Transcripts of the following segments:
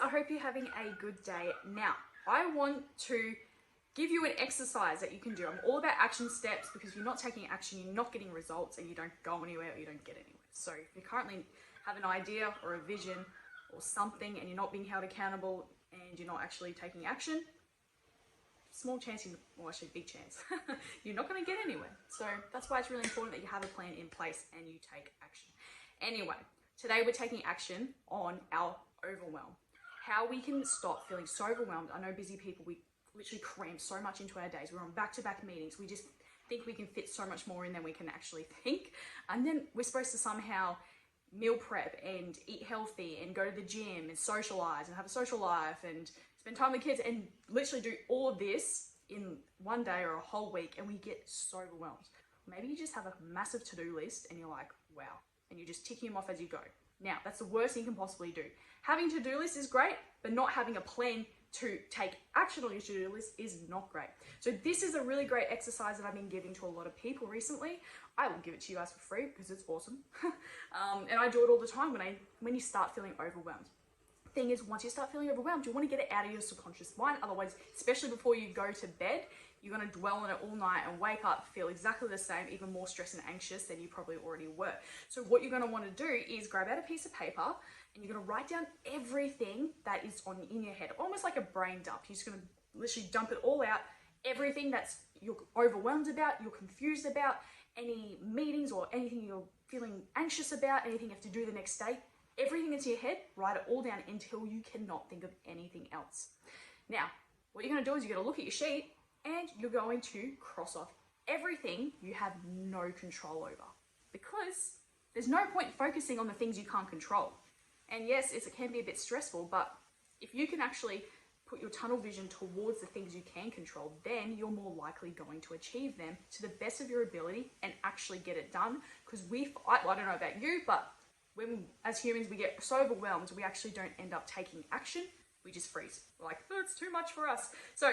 I hope you're having a good day. Now, I want to give you an exercise that you can do. I'm all about action steps because if you're not taking action, you're not getting results and you don't go anywhere or you don't get anywhere. So if you currently have an idea or a vision or something and you're not being held accountable and you're not actually taking action, small chance, well actually big chance, you're not going to get anywhere. So that's why it's really important that you have a plan in place and you take action. Anyway, today we're taking action on our overwhelm. How we can stop feeling so overwhelmed. I know busy people, we literally cram so much into our days. We're on back-to-back meetings. We just think we can fit so much more in than we can actually think. And then we're supposed to somehow meal prep and eat healthy and go to the gym and socialize and have a social life and spend time with kids and literally do all of this in one day or a whole week, and we get so overwhelmed. Maybe you just have a massive to-do list and you're like, wow, and you're just ticking them off as you go. Now, that's the worst thing you can possibly do. Having a to-do list is great, but not having a plan to take action on your to-do list is not great. So this is a really great exercise that I've been giving to a lot of people recently. I will give it to you guys for free because it's awesome. And I do it all the time when you start feeling overwhelmed. Thing is, once you start feeling overwhelmed, you want to get it out of your subconscious mind. Otherwise, especially before you go to bed, you're going to dwell on it all night and wake up, feel exactly the same, even more stressed and anxious than you probably already were. So what you're going to want to do is grab out a piece of paper and you're going to write down everything that is in your head, almost like a brain dump. You're just going to literally dump it all out, everything that's you're overwhelmed about, you're confused about, any meetings or anything you're feeling anxious about, anything you have to do the next day, everything into your head, write it all down until you cannot think of anything else. Now, what you're going to do is you're going to look at your sheet and you're going to cross off everything you have no control over, because there's no point focusing on the things you can't control. And yes, it can be a bit stressful, but if you can actually put your tunnel vision towards the things you can control, then you're more likely going to achieve them to the best of your ability and actually get it done. Because I don't know about you, but when as humans we get so overwhelmed, we actually don't end up taking action. We just freeze. We're like, oh, it's too much for us. So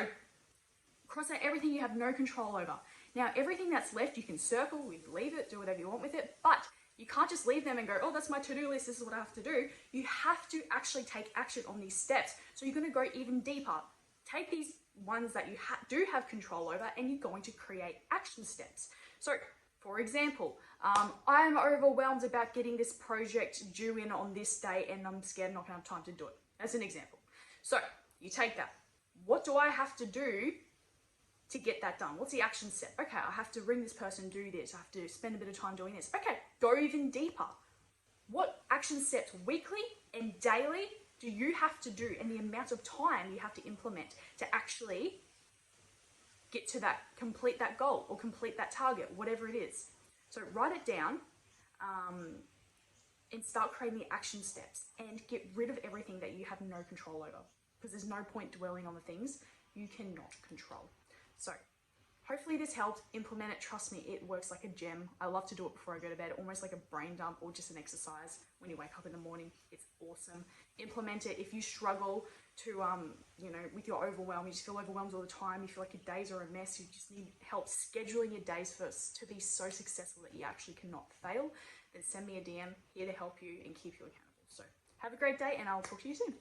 cross out everything you have no control over. Now, everything that's left, you can circle, leave it, do whatever you want with it, but you can't just leave them and go, oh, that's my to-do list, this is what I have to do. You have to actually take action on these steps. So you're going to go even deeper. Take these ones that you do have control over and you're going to create action steps. So, for example, I'm overwhelmed about getting this project due in on this day and I'm scared I'm not going to have time to do it. That's an example. So, you take that. What do I have to do to get that done? What's the action step? Okay, I have to ring this person, do this. I have to spend a bit of time doing this. Okay, go even deeper. What action steps weekly and daily do you have to do, and the amount of time you have to implement to actually get to that, complete that goal or complete that target, whatever it is. So write it down and start creating the action steps and get rid of everything that you have no control over, because there's no point dwelling on the things you cannot control. So hopefully this helped. Implement it. Trust me, it works like a gem. I love to do it before I go to bed, almost like a brain dump or just an exercise when you wake up in the morning. It's awesome. Implement it. If you struggle to, with your overwhelm, you just feel overwhelmed all the time, you feel like your days are a mess, you just need help scheduling your days first to be so successful that you actually cannot fail, then send me a DM, here to help you and keep you accountable. So have a great day and I'll talk to you soon.